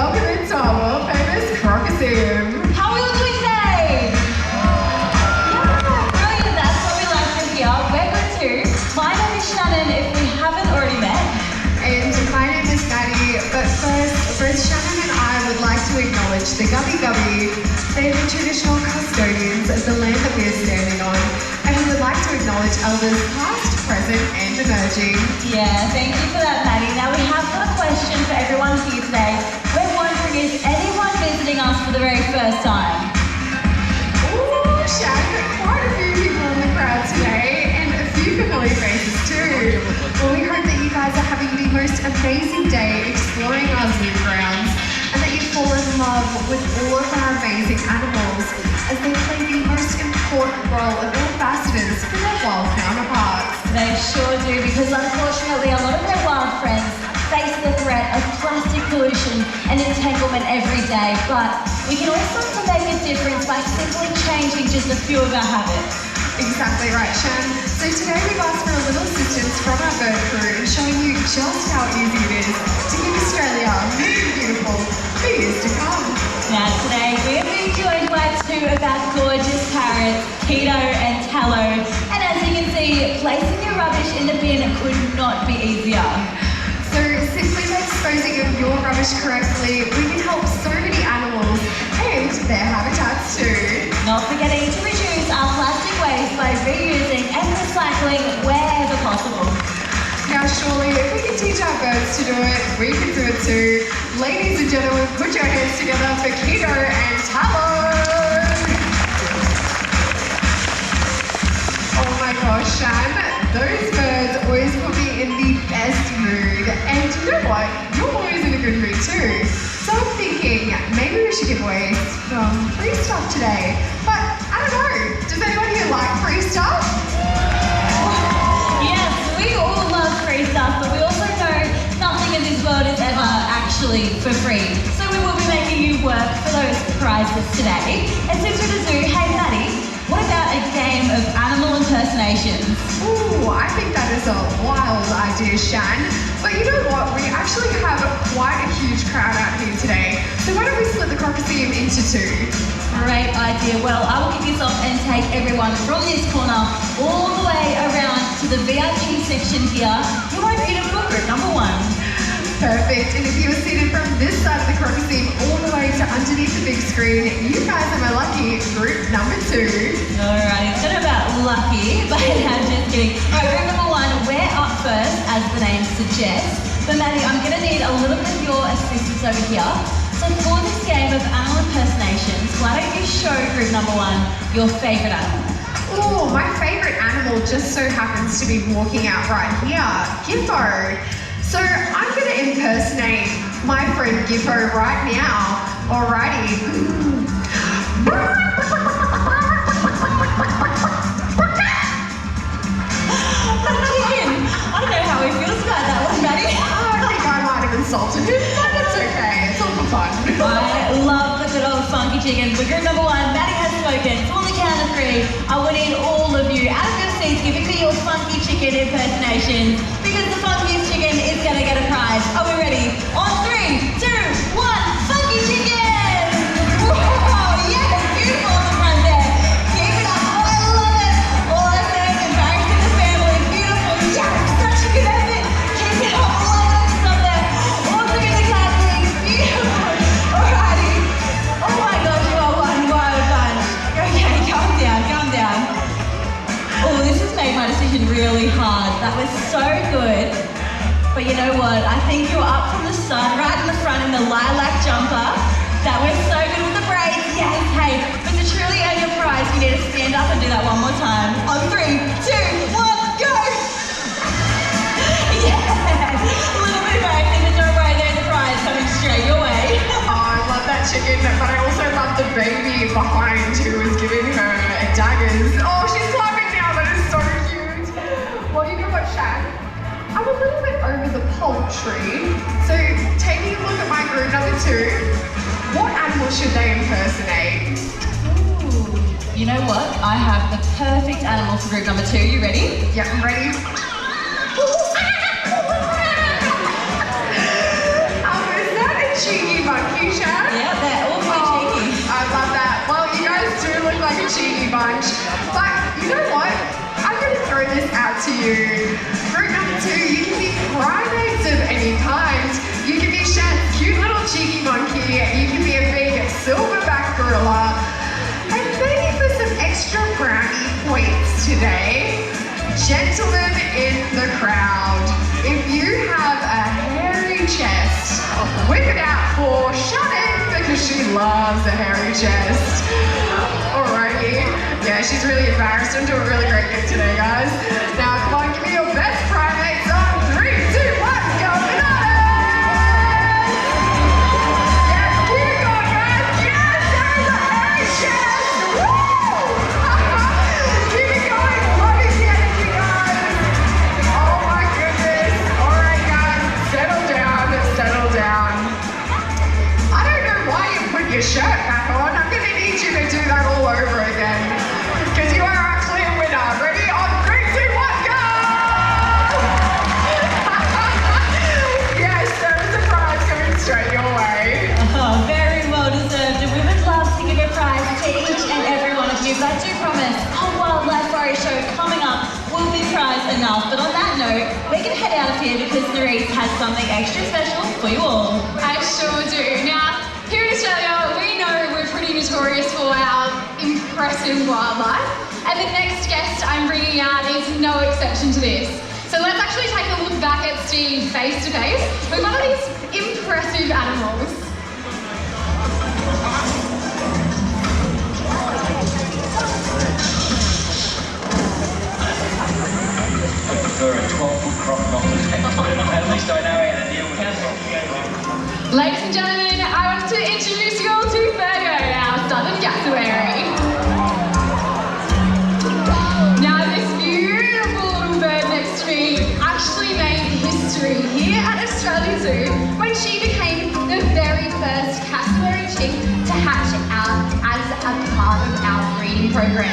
welcome into our world famous Crocoseum. How are we all doing today? Yeah, brilliant. That's what we like to hear. We're good too. My name is Shannon, if we haven't already met. And my name is Maddie, but first, both Shannon and I would like to acknowledge the Gubby Gubby. They are the traditional custodians of the land that we are standing on, and we would like to acknowledge elders past, present and emerging. Yeah, thank you for that, Maddie. Now we have got a question for everyone here today. We're wondering, is anyone visiting us for the very first time? Ooh, Shannon, quite a few people in the crowd today, and a few familiar faces too. Well, we hope that you guys are having the most amazing day exploring our zoo grounds, and that you fall in love with all of our amazing animals as they play the most important role of ambassadors for their wild counterparts. They sure do, because unfortunately a lot of their wild friends face the threat of plastic pollution and entanglement every day, but we can also make a difference by simply changing just a few of our habits. Exactly right, Shan. So today we've asked for a little assistance from our bird crew in showing you just how easy it is to keep Australia new and beautiful for years to come. Now today we are being joined by two of our gorgeous parrots, Keto and Tallow, and as you can see, placing your rubbish in the bin could not be easier. So simply by disposing of your rubbish correctly, we can help so many animals and their habitats too. Not forgetting to reduce our plastic waste by reusing and recycling wherever possible. Now surely if we can teach our birds to do it, we can do it too. Ladies and gentlemen, put your hands together for Keto and Tallow. Oh my gosh, Shan, those birds always put me in the best mood. And you know what? You're always in a good mood too. So I'm thinking maybe we should give away some free stuff today. But I don't know, does anyone here like free stuff? Yes, we all love free stuff, but we also know nothing in this world is ever actually for free. So we will be making you work for those prizes today. And since we're the zoo, hey Maddie, what about a game of animal impersonations? Ooh, I think that is a wild idea, Shan. But you know what? We actually have quite a huge crowd out here today. So why don't we split the Crocoseum into two? Great idea. Well, I will kick this off and take everyone from this corner all the way around to the VIP section here. You won't be in for group number one. Perfect. And if you were seated from this side of the Crocoseum all the way to underneath the big screen, you guys are my lucky group number two. Alright, it's not about lucky, but I'm just kidding. Alright, group number one, we're up first, as the name suggests. But Maddie, I'm going to need a little bit of your assistance over here. So for this game of animal impersonations, why don't you show group number one your favourite animal? Oh, my favourite animal just so happens to be walking out right here, Giffo. So I'm going to impersonate my friend Giffo right now. Alrighty. Chicken! I don't know how he feels about that one, Maddie. I think I might have insulted him, but it's okay. It's all for fun. I love the good old funky chicken. But group number one, Maddie has spoken. So on the count of three, I will need all of you out of your seats giving me your funky chicken impersonations, because the funkiest chicken is going to get a prize. Are we ready? On 3, 2, 1, funky chicken! Whoa, yes, beautiful on the front there. Keep it up. Oh, I love it. All I say is embarrassing the family. Beautiful. Yes, such a good effort. Keep it up. Oh, I love it up there. Also in the category. Beautiful. Alrighty. Oh my gosh, you are one wild bunch. Okay, calm down, calm down. Oh, this has made my decision really hard. That was so good. But you know what? I think you're up from the sun, right in the front in the lilac jumper. That was so good with the braids. Yes, hey. But to truly earn your prize, you need to stand up and do that one more time. On 3, 2, 1, go! Yeah! A little bit embarrassing, but don't worry, there's a prize coming straight your way. Oh, I love that chicken, but I also love the baby behind who was giving her daggers. Oh, she's clapping now. That is so cute. Well, you know what, Shan? I'm a little bit over the poultry. So taking a look at my group number two, what animal should they impersonate? Ooh. You know what? I have the perfect animal for group number two. You ready? Yep, I'm ready. Is that a cheeky monkey Shan? Yeah, they're all pretty cheeky. I love that. Well, you guys do look like a cheeky bunch. But you know what? I'm going to throw this out to you. Group number 2, you can be primates of any kind. You can be Shan's cute little cheeky monkey. You can be a big silverback gorilla. And maybe for some extra brownie points today, gentlemen in the crowd, if you have a hairy chest, whip it out for Shannon because she loves a hairy chest. Alrighty. Yeah, she's really embarrassed. I'm doing a really great gig today, guys. Now, come on, give me your best primates on 3, 2, 1, go bananas! Yes, keep it going, guys. Yes, there is a hairy chest. Woo! Keep it going. Loving the energy, guys. Oh my goodness. Alright, guys, settle down, settle down. I don't know why you put your shirt back on. I'm going to need you to do that all over again. Because you are our clear winner. Ready? On 3, 2, 1, go! Yes, there's a prize coming straight your way. Oh, very well deserved. And we would love to give a prize to each and every one of you. But I do promise, our Wildlife Worry Show coming up will be prize enough. But on that note, we're going to head out of here because Nerese has something extra special for you all. I sure do. Now, here in Australia, we know we're pretty notorious for our impressive wildlife. And the next guest I'm bringing out is no exception to this. So let's actually take a look back at Steve face to face with one of these impressive animals. I prefer a 12-foot crocodile to 10-foot. At least I know how to deal with it. Ladies and gentlemen, I want to introduce you all to Virgo, our southern cassowary. Now, this beautiful little bird next to me actually made history here at Australia Zoo when she became the very first cassowary chick to hatch out as a part of our breeding program.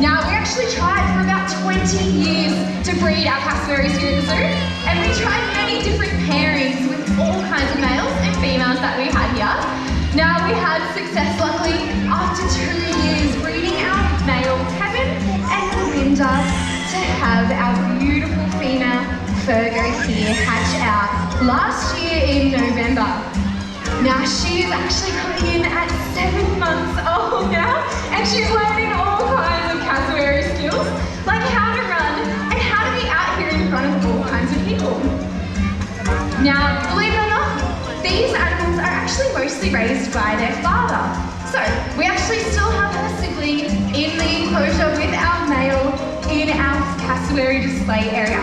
Now, we actually tried for about 20 years to breed our cassowaries here at the zoo, and we tried many different pairings with all kinds of males and females that we had here. Now, we had success, luckily, after 2 years breeding our male Kevin and Melinda to have our beautiful female Virgos here hatch out last year in November. Now, she is actually coming in at 7 months old now, and she's learning all kinds of cassowary skills, like how to run and how to be out here in front of all kinds of people. Now, believe it or not, these animals are actually mostly raised by their father. So, we actually still have her sibling in the enclosure with our male in our cassowary display area.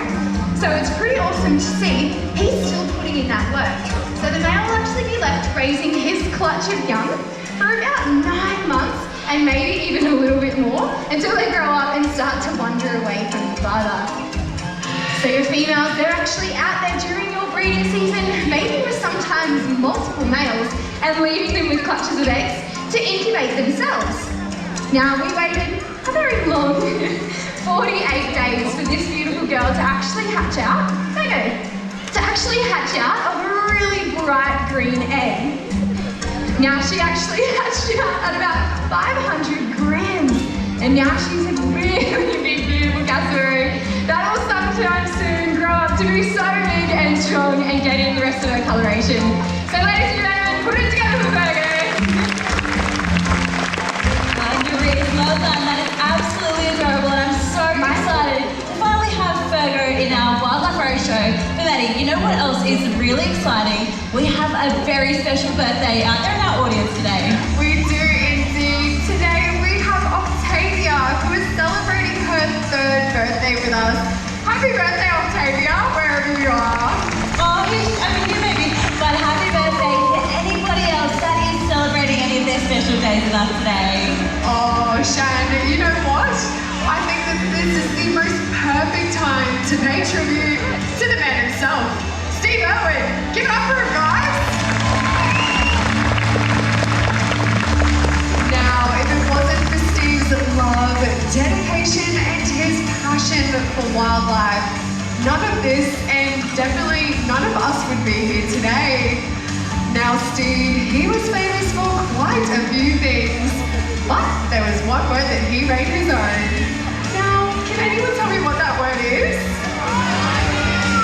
So it's pretty awesome to see he's still putting in that work. So the male will actually be left raising his clutch of young for about 9 months and maybe even a little bit more until they grow up and start to wander away from the father. So your females, they're actually out there during your breeding season, mating with sometimes multiple males and leaving them with clutches of eggs to incubate themselves. Now we waited a very long 48 days for this beautiful girl to actually hatch out. To actually hatch out of a really bright green egg. Now she actually hatched out at about 500 grams, and now she's a really big, beautiful cassowary that will sometime soon grow up to be so big and strong and get in the rest of her coloration. So ladies and gentlemen, put it together for Virgo. Well done, that is absolutely adorable, and I'm so excited to finally have Virgo in our Wildlife Worry Show. But Maddie, you know what else is really exciting? We have a very special birthday out there in our audience today. We do indeed. Today we have Octavia, who is celebrating her 3rd birthday with us. Happy birthday, Octavia, wherever you are. Oh, you may be, but happy birthday to anybody else that is celebrating any of their special days with us today. Oh, Shan, you know what? I think that this is the most perfect time to pay tribute to the man himself, Steve Irwin. Give it up for him, guys. Now, if it wasn't for Steve's love, dedication, and his passion for wildlife, none of this and definitely none of us would be here today. Now, Now, Steve, he was famous for quite a few things, but there was one word that he made his own. Now, can anyone tell me what that word is?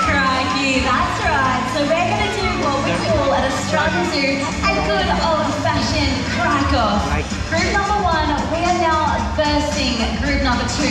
Crikey, that's right. So we're going to do what we call at Australia Zoo a good old-fashioned crack-off. Group number 1, we are now versing group number 2.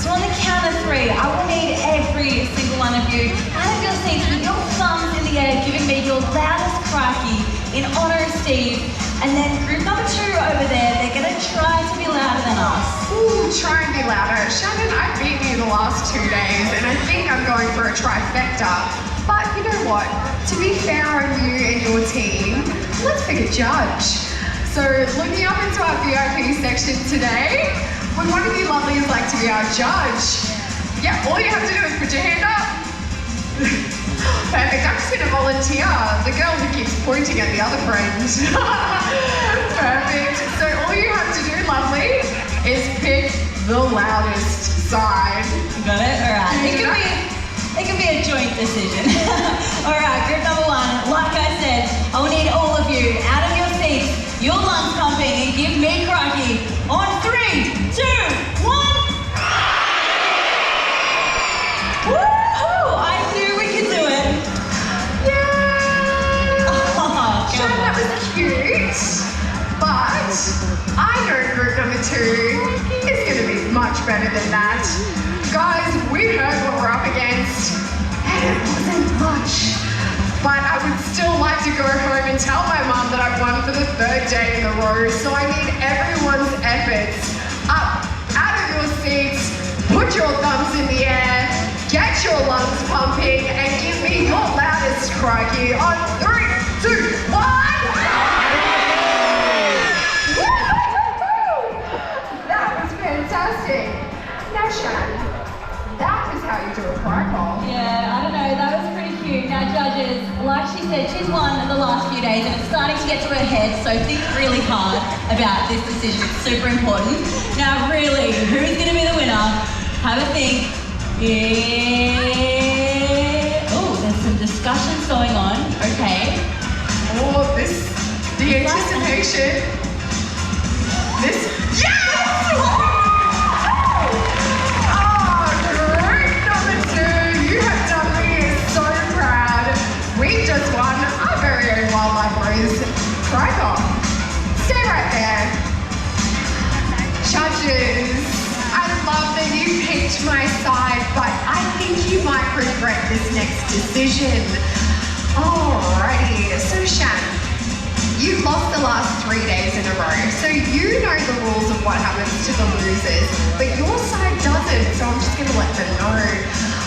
So on the count of 3, I will need every single one of you out of your seats with your thumbs in the air, giving me your loudest cracky in honor of Steve. And then group number 2 over there, they're going to try to be louder than us. Ooh, try and be louder. Shannon, I've beaten you the last 2 days, and I think I'm going for a trifecta. But you know what? To be fair on you and your team, let's pick a judge. So looking up into our VIP section today, would one of you lovelies like to be our judge? Yeah, all you have to do is put your hand up. Perfect, I'm just going to volunteer. The girl who keeps pointing at the other friend. Perfect. So all you have to do, lovely, is pick the loudest side. You got it? All right. It can be a joint decision. All right, group number 1. Like I said, I will need all of you out of your seats, your lungs pumping, and give me cracky on 3, 2, 1. Woohoo! I knew we could do it. Yeah! Oh, Sure, that was cute, but I know group number 2 is going to be much better than that. Guys, we heard what we're up against, and it wasn't much. But I would still like to go home and tell my mum that I've won for the 3rd day in a row, so I need everyone's efforts. Up, out of your seats, put your thumbs in the air, get your lungs pumping, and give me your loudest crikey on 3, 2, 1! That was fantastic. Now, Shan, that is how you do a crack-off. Yeah, I don't know, that was pretty cute. Now judges, like she said, she's won the last few days and it's starting to get to her head, so think really hard about this decision. It's super important. Now really, who's going to be the winner? Have a think. Yeah. Oh, there's some discussions going on. Okay. Oh, the anticipation. Yes! We just won our very own Wildlife Rose crack-off. Stay right there. Judges, I love that you picked my side, but I think you might regret this next decision. Alrighty, so Shan, you've lost the last 3 days in a row, so you know the rules of what happens to the losers, but your side doesn't, so I'm just going to let them know.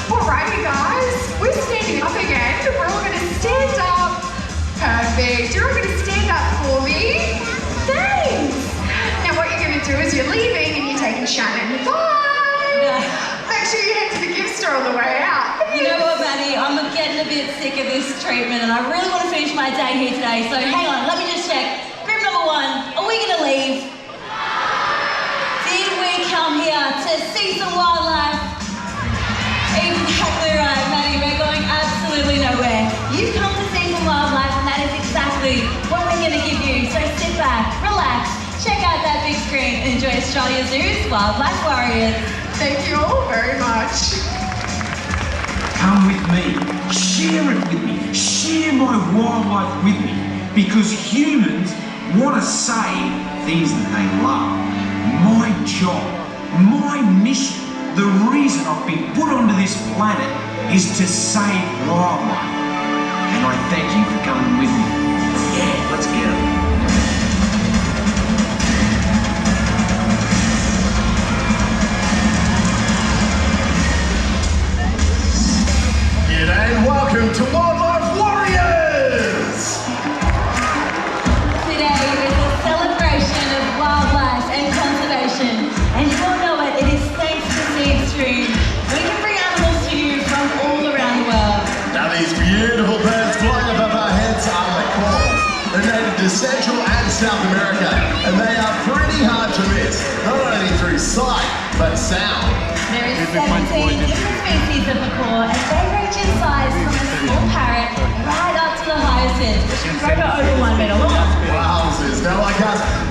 Alrighty guys, we're standing up again. We're all going to stand up. Perfect. You're all going to stand up for me. Thanks. Now what you're going to do is you're leaving and you're taking Shannon. Bye. Make sure you head to the gift store on the way out. You know what, Maddie? I'm getting a bit sick of this treatment and I really want to finish my day here today, so hang on, let me just check. Group number 1, are we going to leave? Did we come here to see some wildlife? Exactly right, Maddie, we're going absolutely nowhere. You've come to see some wildlife and that is exactly what we're going to give you. So sit back, relax, check out that big screen and enjoy Australia Zoo's Wildlife Warriors. Thank you all very much. Come with me, share it with me, share my wildlife with me, because humans want to save things that they love. My job, my mission, the reason I've been put onto this planet is to save wildlife. And I thank you for coming with me. Yeah, let's get it. G'day and welcome to Wildlife Warriors! Today is a celebration of wildlife and conservation, and you all know it is thanks to Seed Stream. We can bring animals to you from all around the world. Now these beautiful birds flying above our heads are macaws. They're native to Central and South America, and they are pretty hard to miss, not only through sight, but sound. There is 17 different species of macaw, and they range in size from a small parrot right up to the hyacinth, which can grow to over 1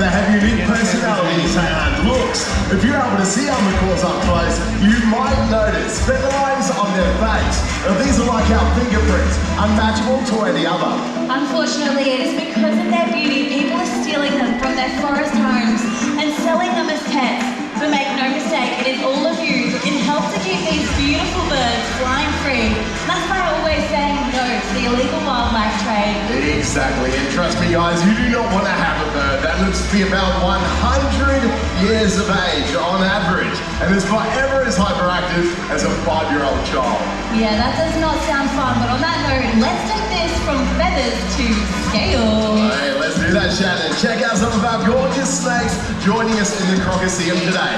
they have unique personalities and looks. If you're able to see our macaws up close, you might notice feather lines on their face. Now, these are like our fingerprints, unmatchable to any other. Unfortunately, it is because of their beauty, people are stealing them from their forest homes and selling them as pets. But make no mistake, it is all of you that can help to keep these beautiful birds flying free. And that's by always saying no to the illegal wildlife trade. Exactly, and trust me guys, you do not want to have a bird that lives to be about 100 years of age on average, and is forever as hyperactive as a 5-year-old child. Yeah, that does not sound fun, but on that note, let's take this from feathers to scale. Hey, let's do that, Shannon. Check out some of our gorgeous snakes joining us in the Crocoseum today.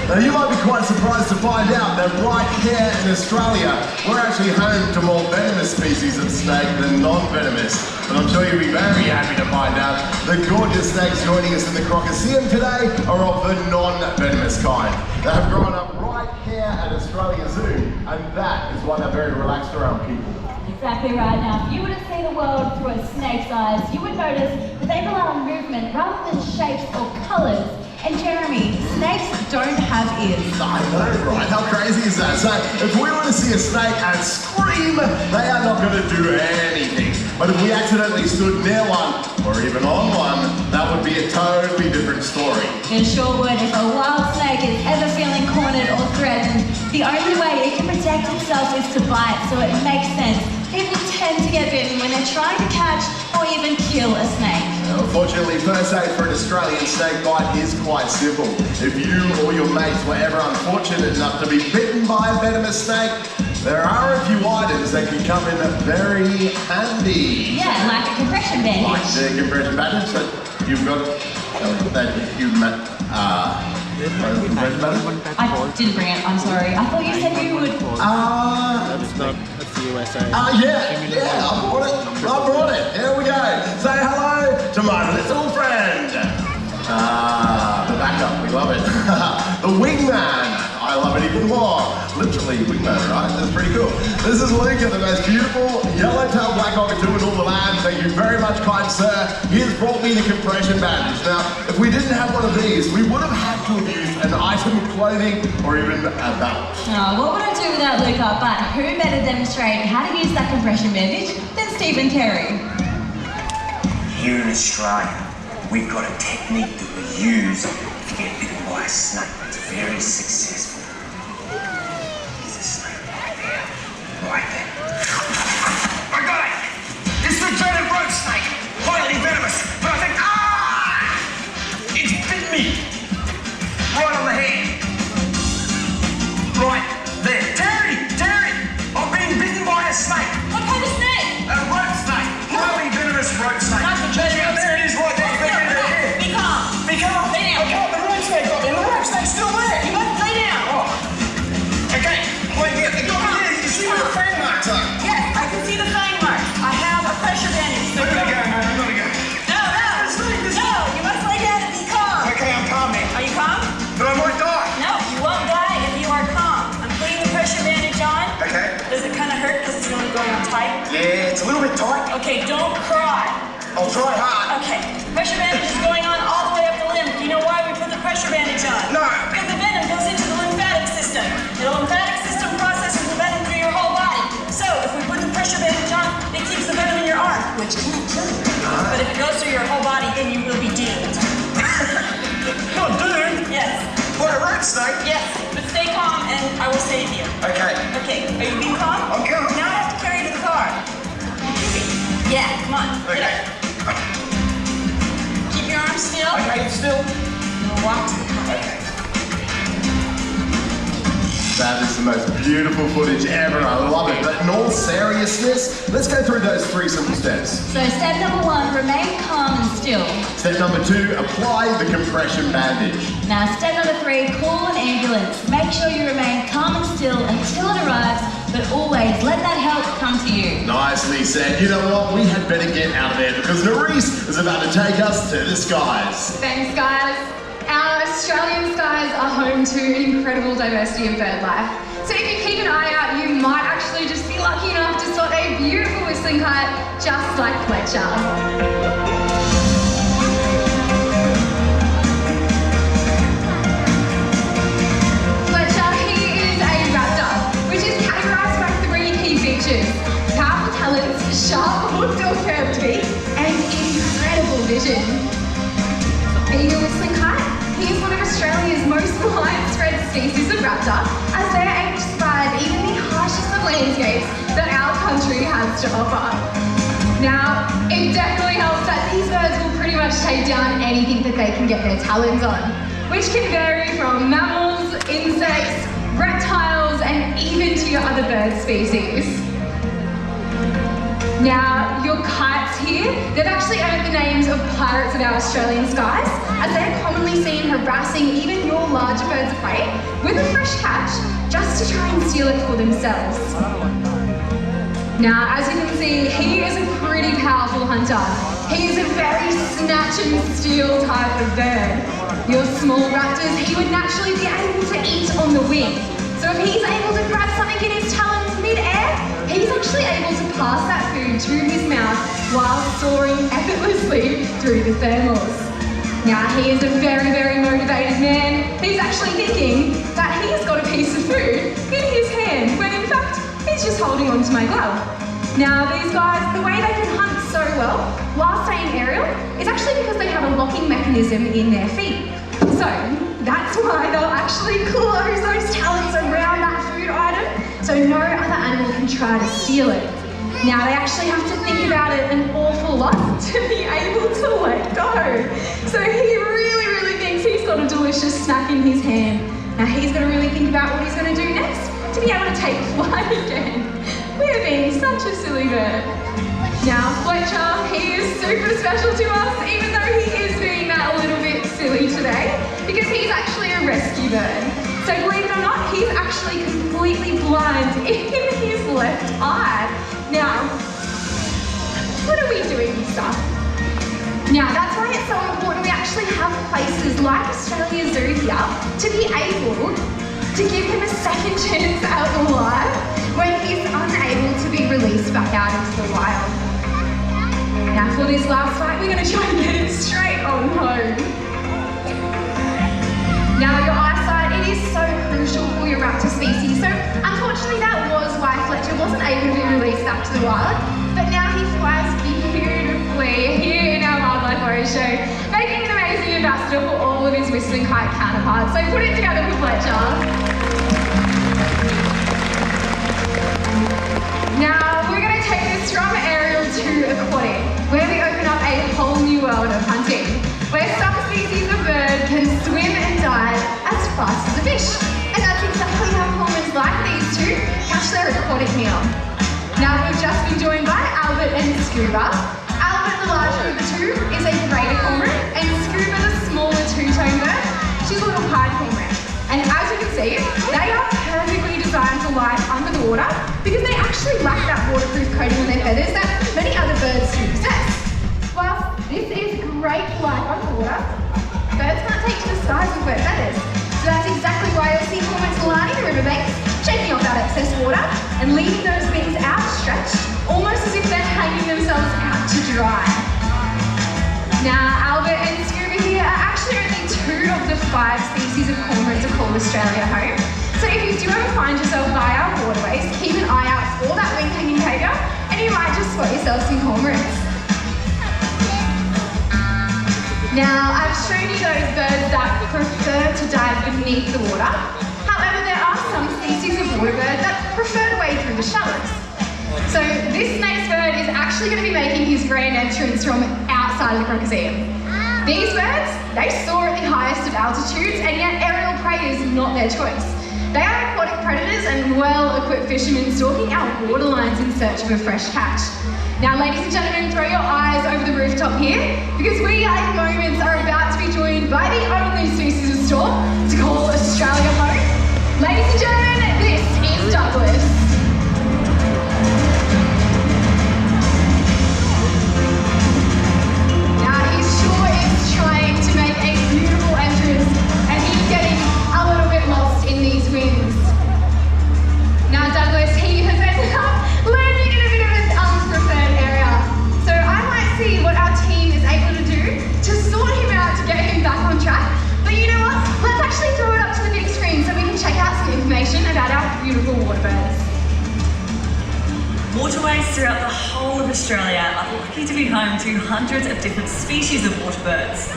Now, you might be quite surprised to find out that right here in Australia, we're actually home to more venomous species of snake than non-venomous. But I'm sure you'll be very happy to find out the gorgeous snakes joining us in the Crocoseum today are of the non-venomous kind. They have grown up right here at Australia Zoo, and that is why they're very relaxed around people. Exactly right. Now, if you were to see the world through a snake's eyes, you would notice that they rely on movement rather than shapes or colours. And Jeremy, snakes don't have ears. I know, right? How crazy is that? So, if we were to see a snake and scream, they are not going to do anything. But if we accidentally stood near one, or even on one, that would be a totally different story. It sure would. If a wild snake is ever feeling cornered or threatened, the only way it can protect itself is to bite, so it makes sense. People tend to get bitten when they're trying to catch or even kill a snake. Unfortunately, first aid for an Australian snake bite is quite simple. If you or your mates were ever unfortunate enough to be bitten by a venomous snake, there are a few items that can come in very handy. Yeah, like a compression bandage. Like the compression bandage that you've got, that you've compression bandage? I didn't bring it, I'm sorry. I thought you said you would. That's the USA. Yeah, I brought it. Here we go. Say hello to my little friend. The backup, we love it. The wingman. I love it even more. Literally wingman, right? That's pretty cool. This is Luca, the most beautiful yellow-tailed black cockatoo in all the land. Thank you very much, kind sir. He has brought me the compression bandage. Now, if we didn't have one of these, we would have had to have used an item of clothing or even a belt. Oh, what would I do without Luca? But who better demonstrate how to use that compression bandage than Steve and Terry? Here in Australia, we've got a technique that we use to get bitten by a snake. It's very successful. Here's a snake right there. Right there. I got it! It's the dreaded road snake. Highly venomous. But I think, it's bit me. Right on the head. Right there. Terry! I've been bitten by a snake. What kind of snake? A road snake. Highly venomous road snake. Not the dreaded road There it is right there. Be calm. Be calm. Lay down. I can't. The road snake got me. The road snake's still there. You must lay down. Okay. Wait, you see where the fang marks are? Yes, I can see the fang mark. I have a pressure bandage. So I'm gonna go, man. I'm gonna go. No, you must lay down and be calm. Okay, I'm calm now. Are you calm? But I might die. No, you won't die if you are calm. I'm putting the pressure bandage on. Okay. Does it kind of hurt because it's only going on tight? Yeah, it's a little bit tight. Okay, don't cry. I'll try hard. Okay, pressure bandage is going on all the way up the limb. Do you know why we put the pressure bandage on? No. Because the venom goes into the lymphatic system. The lymphatic system processes the venom through your whole body. So if we put the pressure bandage on, it keeps the venom in your arm, which can't kill you. But if it goes through your whole body, then you will be doomed. Not doomed. Yes. What a road snake. Yes. But stay calm and I will save you. Okay. Okay, are you being calm? I'm calm. Now I have to carry you to the car. Yeah, come on. Get Okay. up. Keep your arms still. Okay, still. We'll walk to the car. Okay. That is the most beautiful footage ever. I love it. But in all seriousness, let's go through those 3 simple steps. So step number 1, remain calm and still. Step number 2, apply the compression bandage. Now step number 3, call an ambulance. Make sure you remain calm and still until it arrives, but always let that help come to you. Nicely said. You know what? We had better get out of there because Nerisse is about to take us to the skies. Thanks, guys. Our Australian skies are home to an incredible diversity of bird life. So if you keep an eye out, you might actually just be lucky enough to spot a beautiful whistling kite just like Fletcher. short curved beak, and incredible vision. Eagle whistling kite. He is one of Australia's most widespread species of raptor, as they are able to survive even the harshest of landscapes that our country has to offer. Now, it definitely helps that these birds will pretty much take down anything that they can get their talons on, which can vary from mammals, insects, reptiles, and even to your other bird species. Now, your kites here, they've actually earned the names of pirates of our Australian skies, as they are commonly seen harassing even your larger birds of prey with a fresh catch just to try and steal it for themselves. Now, as you can see, he is a pretty powerful hunter. He is a very snatch and steal type of bird. Your small raptors, he would naturally be able to eat on the wing. So if he's able to grab something in his talons mid-air, he's actually able to pass that food to his mouth while soaring effortlessly through the thermals. Now, he is a very, very motivated man. He's actually thinking that he's got a piece of food in his hand, when in fact, he's just holding on to my glove. Now, these guys, the way they can hunt so well while staying aerial is actually because they have a locking mechanism in their feet. So, that's why they'll actually close those talons around that food item so no other animal can try to steal it. Now, they actually have to think about it an awful lot to be able to let go. So he really, really thinks he's got a delicious snack in his hand. Now, he's got to really think about what he's going to do next to be able to take flight again. We're being such a silly bird. Now, Fletcher, he is super special to us, even though he is being that a little bit silly today, because he's actually a rescue bird. So believe it or not, he's actually completely blind in his left eye. Now, what are we doing, mister? Now, that's why it's so important we actually have places like Australia Zoo here to be able to give him a second chance out alive when he's unable to be released back out into the wild. Now, for this last fight, we're going to try and get him straight on home. Now, your eyesight, it is so crucial for your raptor species, so unfortunately that was why Fletcher wasn't able to be released back to the wild, but now he flies beautifully here in our Wildlife Warrior Show, making an amazing ambassador for all of his whistling kite counterparts. So put it together for Fletcher. Now, we're going to take this from aerial to aquatic, where we open up a whole new world of hunting, where some species of bird can swim and dive as fast as a fish. And that's exactly how cormorants like these two catch their aquatic meal. Now, we've just been joined by Albert and Scuba. Albert, the larger of the two, is a greater cormorant, and Scuba, the smaller two-tone bird, she's a little pied cormorant. And as you can see, they are perfectly designed to live under the water because they actually lack that waterproof coating on their feathers that many other birds do possess. Whilst this is great for life underwater, birds can't take to the skies with wet feathers. So that's exactly why you'll see cormorants lining the riverbanks, shaking off that excess water, and leaving those wings outstretched, almost as if they're hanging themselves out to dry. Now, Albert and Scuba here are actually only 2 of the 5 species of cormorants that call Australia home. So if you do ever find yourself by our waterways, keep an eye out for that wing-hanging behaviour, and you might just spot yourself some cormorants. Now, I've shown you those birds that prefer to dive beneath the water. However, there are some species of water bird that prefer to wade through the shallows. So this next bird is actually going to be making his grand entrance from outside of the Crocoseum. These birds, they soar at the highest of altitudes, and yet aerial prey is not their choice. They are aquatic predators and well-equipped fishermen stalking our waterlines in search of a fresh catch. Now, ladies and gentlemen, throw your eyes over the rooftop here, because we at moments are about to be joined by the only species of stork to call Australia home. Ladies and gentlemen, this is Douglas. Now, he sure is trying to make a beautiful entrance, and he's getting a little bit lost in these winds. Now, Douglas, he has ended up landing in a bit of an unpreferred area. So I might see what our team is able to do to sort him out to get him back on track. But you know what? Let's actually throw it up to the big screen so we can check out some information about our beautiful water birds. Waterways throughout the whole of Australia are lucky to be home to hundreds of different species of water birds.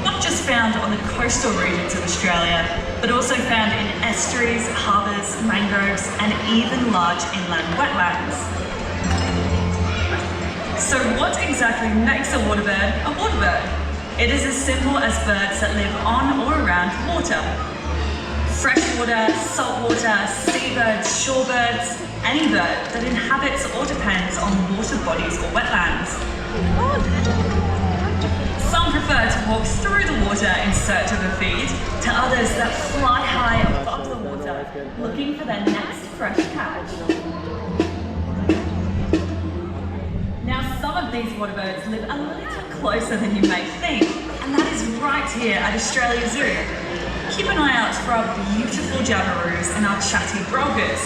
Not just found on the coastal regions of Australia, but also found in estuaries, harbours, mangroves, and even large inland wetlands. So what exactly makes a waterbird a waterbird? It is as simple as birds that live on or around water. Freshwater, saltwater, seabirds, shorebirds, any bird that inhabits or depends on water bodies or wetlands. Some prefer to walk through the water in search of a feed, to others that fly high above the water, looking for their next fresh catch. Now, some of these waterbirds live a little closer than you may think, and that is right here at Australia Zoo. Keep an eye out for our beautiful jabberoos and our chatty brogers.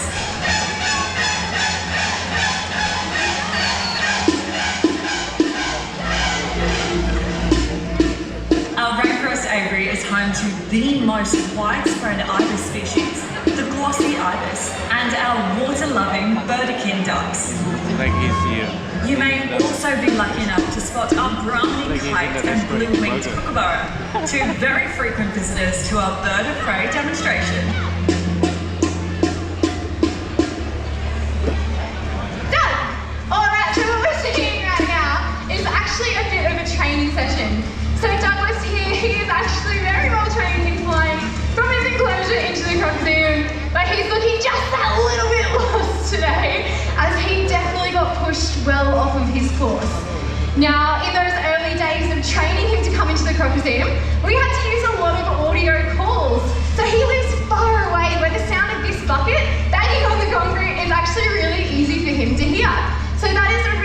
Our rainforest aviary is home to the most widespread ibis species, the Glossy Ibis, and our water-loving birdikin ducks. Like he's here. You may also be lucky enough to spot our browning kite and blue-winged kookaburra, two very frequent visitors to our bird of prey demonstration. Dad! Alright, so what we're seeing right now is actually a bit of a training session. So Douglas here, he is actually very well trained in flying from his enclosure into the Crocoseum, but he's looking just a little bit lost today, as he definitely got pushed well off of his course. Now, in those early days of training him to come into the Crocoseum, we had to use a lot of audio calls. So he lives far away, where the sound of this bucket banging on the concrete is actually really easy for him to hear. So that is a